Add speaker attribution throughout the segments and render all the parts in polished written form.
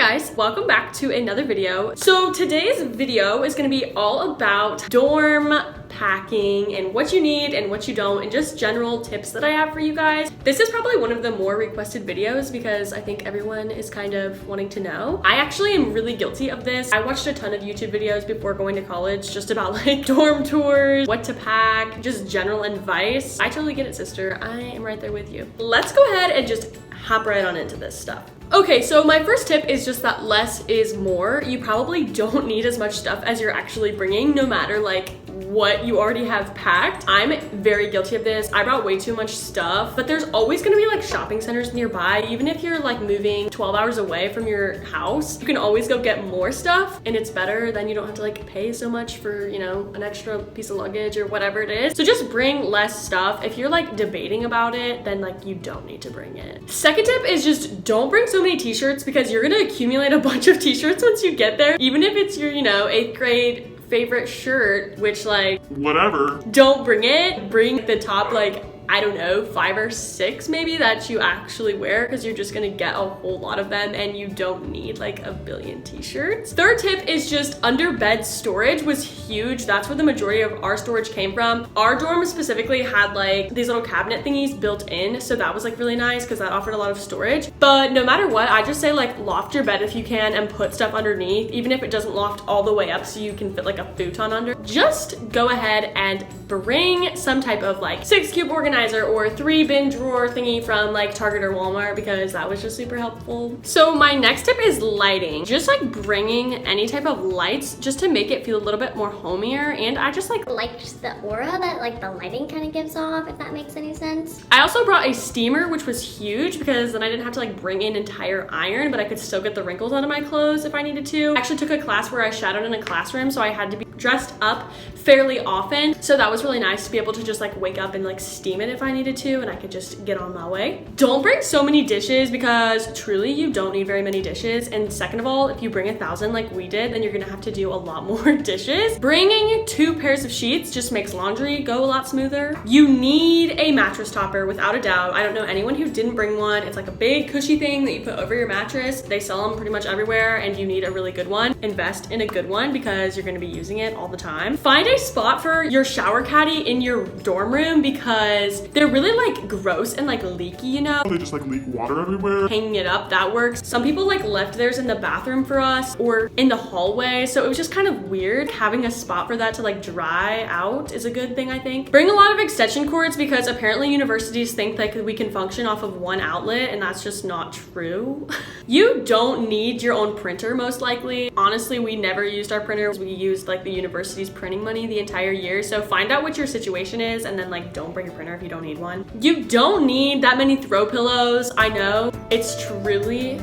Speaker 1: guys, welcome back to another video. So today's video is going to be all about dorm packing and what you need and what you don't, and just general tips that I have for you guys. This is probably one of the more requested videos because I think everyone is kind of wanting to know. I actually am really guilty of this. I watched a ton of YouTube videos before going to college just about like dorm tours, what to pack, just general advice. I totally get it, sister. I am right there with you. Let's go ahead and just hop right on into this stuff. Okay, so my first tip is just that less is more. You probably don't need as much stuff as you're actually bringing, no matter like what you already have packed. I'm very guilty of this. I brought way too much stuff, but there's always gonna be like shopping centers nearby. Even if you're like moving 12 hours away from your house, you can always go get more stuff, and it's better. Then you don't have to like pay so much for, you know, an extra piece of luggage or whatever it is. So just bring less stuff. If you're like debating about it, then like you don't need to bring it. Second tip is just don't bring so many t-shirts, because you're gonna accumulate a bunch of t-shirts once you get there. Even if it's your, you know, 8th grade favorite shirt, which like whatever, don't bring it. Bring the top like, I don't know, 5 or 6 maybe that you actually wear, because you're just gonna get a whole lot of them and you don't need like a billion t-shirts. Third tip is just under bed storage was huge. That's where the majority of our storage came from. Our dorm specifically had like these little cabinet thingies built in, so that was like really nice because that offered a lot of storage. But no matter what, I just say like loft your bed if you can and put stuff underneath, even if it doesn't loft all the way up so you can fit like a futon under. Just go ahead and bring some type of like 6-cube organizer or 3-bin drawer thingy from like Target or Walmart, because that was just super helpful. So my next tip is lighting. Just like bringing any type of lights just to make it feel a little bit more homier, and I just like
Speaker 2: the aura that like the lighting kind of gives off, if that makes any sense.
Speaker 1: I also brought a steamer, which was huge because then I didn't have to like bring in entire iron, but I could still get the wrinkles out of my clothes if I needed to. I actually took a class where I shadowed in a classroom, so I had to be dressed up fairly often, so that was really nice to be able to just like wake up and like steam it if I needed to, and I could just get on my way. Don't bring so many dishes, because truly you don't need very many dishes. And second of all, if you bring 1,000 like we did, then you're gonna have to do a lot more dishes. Bringing 2 pairs of sheets just makes laundry go a lot smoother. You need a mattress topper without a doubt. I don't know anyone who didn't bring one. It's like a big cushy thing that you put over your mattress. They sell them pretty much everywhere, and you need a really good one. Invest in a good one because you're gonna be using it all the time. Find a spot for your shower caddy in your dorm room, because they're really like gross and like leaky, you know?
Speaker 3: They just like leak water everywhere.
Speaker 1: Hanging it up, that works. Some people like left theirs in the bathroom for us or in the hallway, so it was just kind of weird. Having a spot for that to like dry out is a good thing, I think. Bring a lot of extension cords, because apparently universities think like we can function off of one outlet, and that's just not true. You don't need your own printer, most likely. Honestly, we never used our printer. We used like the university's printing money the entire year, so find out what your situation is and then like don't bring a printer if you don't need one. You don't need that many throw pillows. I know it's truly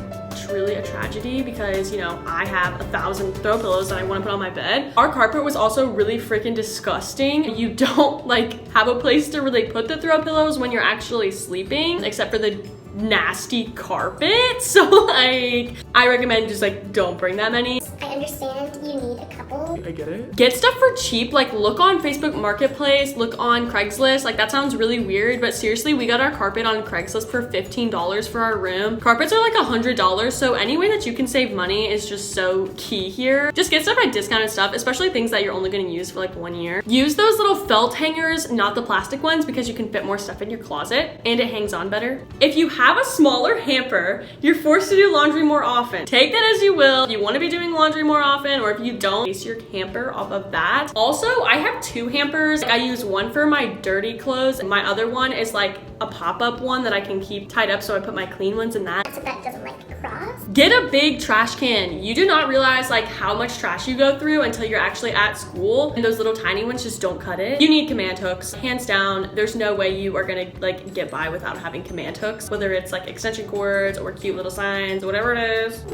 Speaker 1: a tragedy, because you know I have 1,000 throw pillows that I want to put on my bed. Our carpet was also really freaking disgusting. You don't like have a place to really put the throw pillows when you're actually sleeping, except for the nasty carpet. So like I recommend just like don't bring that many.
Speaker 2: I understand you need a couple.
Speaker 3: I get it.
Speaker 1: Get stuff for cheap. Like look on Facebook Marketplace, look on Craigslist. Like that sounds really weird, but seriously, we got our carpet on Craigslist for $15 for our room. Carpets are like $100, so any way that you can save money is just so key here. Just get stuff at discounted stuff, especially things that you're only gonna use for like 1 year. Use those little felt hangers, not the plastic ones, because you can fit more stuff in your closet and it hangs on better. If you have a smaller hamper, you're forced to do laundry more often. Take that as you will. If you want to be doing laundry more often, or if you don't, base your hamper off of that. Also, I have 2 hampers. I use one for my dirty clothes, and my other one is like a pop-up one that I can keep tied up, so I put my clean ones in that.
Speaker 2: So that doesn't like cross.
Speaker 1: Get a big trash can. You do not realize like how much trash you go through until you're actually at school, and those little tiny ones just don't cut it. You need command hooks, hands down. There's no way you are gonna like get by without having command hooks, whether it's like extension cords or cute little signs, whatever it is.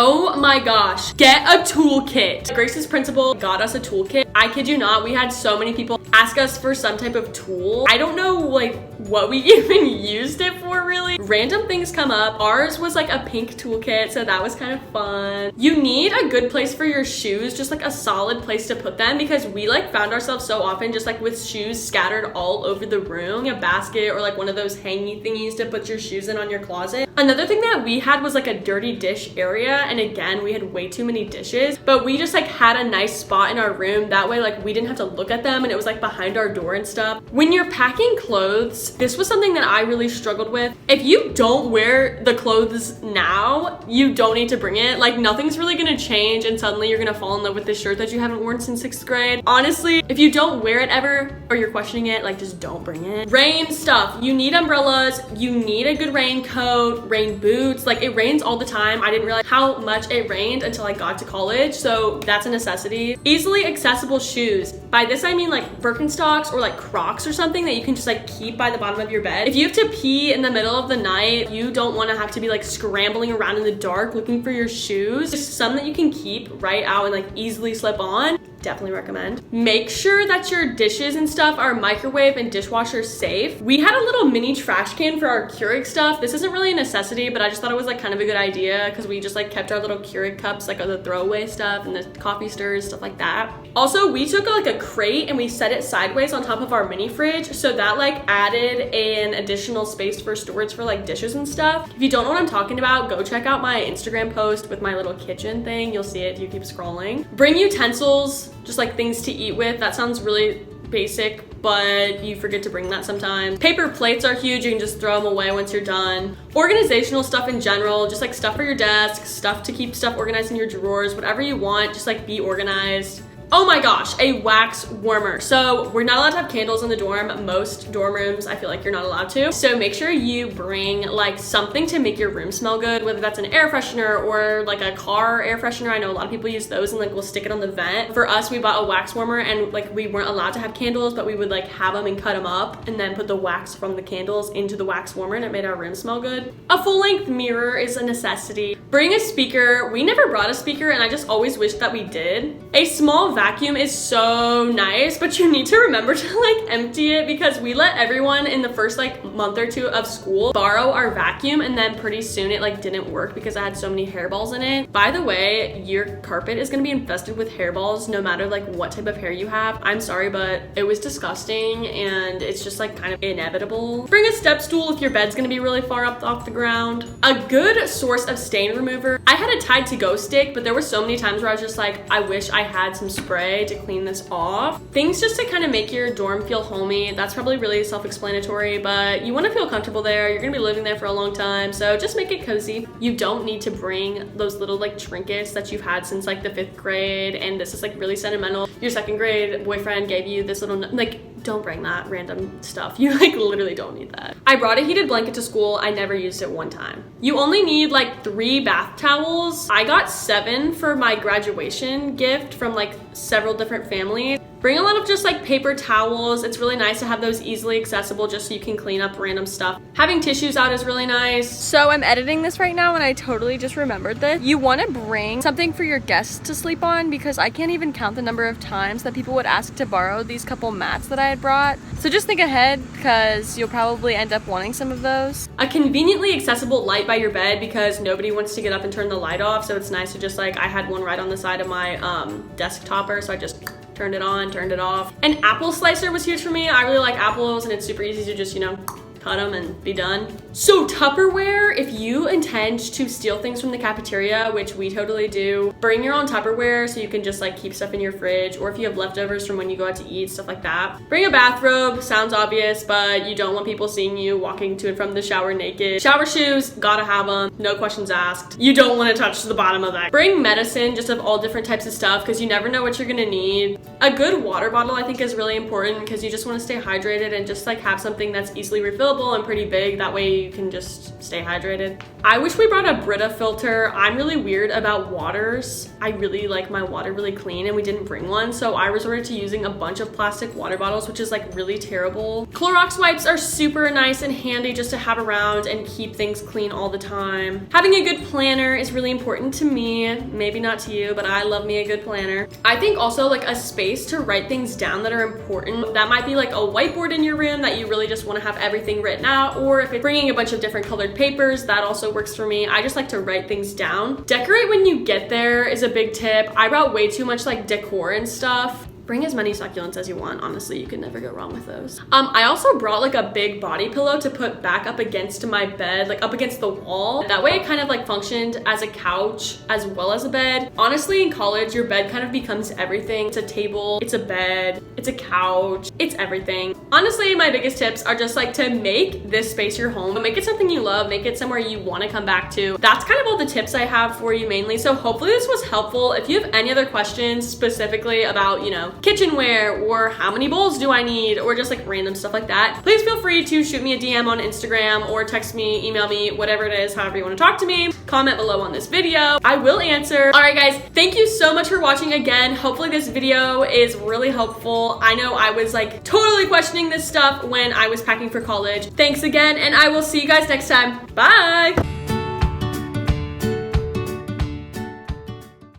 Speaker 1: Oh my gosh, get a toolkit. Grace's principal got us a toolkit. I kid you not, we had so many people ask us for some type of tool. I don't know like what we even used it for really. random things come up. Ours was like a pink toolkit, so that was kind of fun. You need a good place for your shoes, just like a solid place to put them, because we like found ourselves so often just like with shoes scattered all over the room. A basket or like one of those hangy thingies to put your shoes in on your closet. Another thing that we had was like a dirty dish area, and again, we had way too many dishes, but we just like had a nice spot in our room. That way like we didn't have to look at them, and it was like behind our door and stuff. When you're packing clothes, this was something that I really struggled with. If you don't wear the clothes now, you don't need to bring it. Like nothing's really gonna change and suddenly you're gonna fall in love with this shirt that you haven't worn since 6th grade. Honestly, if you don't wear it ever or you're questioning it, like just don't bring it. Rain stuff. You need umbrellas, you need a good raincoat, rain boots. Like it rains all the time. I didn't realize how much it rained until I got to college, so that's a necessity. Easily accessible shoes. By this I mean like Birkenstocks or like Crocs or something that you can just like keep by the bottom of your bed. If you have to pee in the middle of the night, you don't want to have to be like scrambling around in the dark looking for your shoes. Just some that you can keep right out and like easily slip on. Definitely recommend. Make sure that your dishes and stuff are microwave and dishwasher safe. We had a little mini trash can for our Keurig stuff. This isn't really a necessity, but I just thought it was like kind of a good idea because we just like kept our little Keurig cups, like the throwaway stuff and the coffee stirs, stuff like that. Also, we took like a crate and we set it sideways on top of our mini fridge, so that like added an additional space for storage for like dishes and stuff. If you don't know what I'm talking about, go check out my Instagram post with my little kitchen thing. You'll see it if you keep scrolling. Bring utensils, just like things to eat with. That sounds really basic, but you forget to bring that sometimes. Paper plates are huge. You can just throw them away once you're done. Organizational stuff in general, just like stuff for your desk, stuff to keep stuff organized in your drawers, whatever you want, just like be organized. Oh my gosh, a wax warmer. So we're not allowed to have candles in the dorm. Most dorm rooms, I feel like you're not allowed to. So make sure you bring like something to make your room smell good, whether that's an air freshener or like a car air freshener. I know a lot of people use those and like we'll stick it on the vent. For us, we bought a wax warmer and like we weren't allowed to have candles, but we would like have them and cut them up and then put the wax from the candles into the wax warmer, and it made our room smell good. A full-length mirror is a necessity. Bring a speaker. We never brought a speaker and I just always wished that we did. A small vacuum is so nice, but you need to remember to like empty it, because we let everyone in the first like month or two of school borrow our vacuum, and then pretty soon it like didn't work because I had so many hairballs in it. By the way, your carpet is gonna be infested with hairballs no matter like what type of hair you have. I'm sorry, but it was disgusting and it's just like kind of inevitable. Bring a step stool if your bed's gonna be really far up off the ground. A good source of stain remover. I had a Tide to Go stick, but there were so many times where I was just like, I wish I had some spray to clean this off. Things just to kind of make your dorm feel homey. That's probably really self-explanatory, but you want to feel comfortable there. You're gonna be living there for a long time, so just make it cozy. You don't need to bring those little like trinkets that you've had since like the 5th grade, and this is like really sentimental. Your 2nd grade boyfriend gave you this little, like, don't bring that random stuff. You like literally don't need that. I brought a heated blanket to school. I never used it one time. You only need like 3 bath towels. I got 7 for my graduation gift from like several different families. Bring a lot of just like paper towels. It's really nice to have those easily accessible just so you can clean up random stuff. Having tissues out is really nice. So I'm editing this right now and I totally just remembered this. You want to bring something for your guests to sleep on, because I can't even count the number of times that people would ask to borrow these couple mats that I had brought. So just think ahead, because you'll probably end up wanting some of those. A conveniently accessible light by your bed, because nobody wants to get up and turn the light off. So it's nice to just like, I had one right on the side of my desk topper, so I just turned it on, turned it off. An apple slicer was huge for me. I really like apples and it's super easy to just, you know, cut them and be done. So Tupperware, if you intend to steal things from the cafeteria, which we totally do, bring your own Tupperware so you can just like keep stuff in your fridge, or if you have leftovers from when you go out to eat, stuff like that. Bring a bathrobe. Sounds obvious, but you don't want people seeing you walking to and from the shower naked. Shower shoes, gotta have them, no questions asked. You don't want to touch the bottom of that. Bring medicine, just of all different types of stuff, because you never know what you're gonna need. A good water bottle I think is really important, because you just want to stay hydrated and just like have something that's easily refillable and pretty big. That way you can just stay hydrated. I wish we brought a Brita filter. I'm really weird about waters. I really like my water really clean, and we didn't bring one, so I resorted to using a bunch of plastic water bottles, which is like really terrible. Clorox wipes are super nice and handy just to have around and keep things clean all the time. Having a good planner is really important to me. Maybe not to you, but I love me a good planner. I think also like a space to write things down that are important. That might be like a whiteboard in your room that you really just want to have everything written out, or if it's bringing a bunch of different colored papers, that also works for me. I just like to write things down. Decorate when you get there is a big tip. I brought way too much like decor and stuff. Bring as many succulents as you want. Honestly, you can never go wrong with those. I also brought like a big body pillow to put back up against my bed, like up against the wall. That way it kind of like functioned as a couch as well as a bed. Honestly, in college, your bed kind of becomes everything. It's a table, it's a bed, it's a couch, it's everything. Honestly, my biggest tips are just like to make this space your home, but make it something you love, make it somewhere you want to come back to. That's kind of all the tips I have for you mainly. So hopefully this was helpful. If you have any other questions specifically about, you know, kitchenware or how many bowls do I need or just like random stuff like that, please feel free to shoot me a DM on Instagram or text me, email me, whatever it is, however you want to talk to me. Comment below on this video. I will answer. All right, guys, thank you so much for watching again. Hopefully this video is really helpful. I know I was like totally questioning this stuff when I was packing for college. Thanks again, and I will see you guys next time. Bye.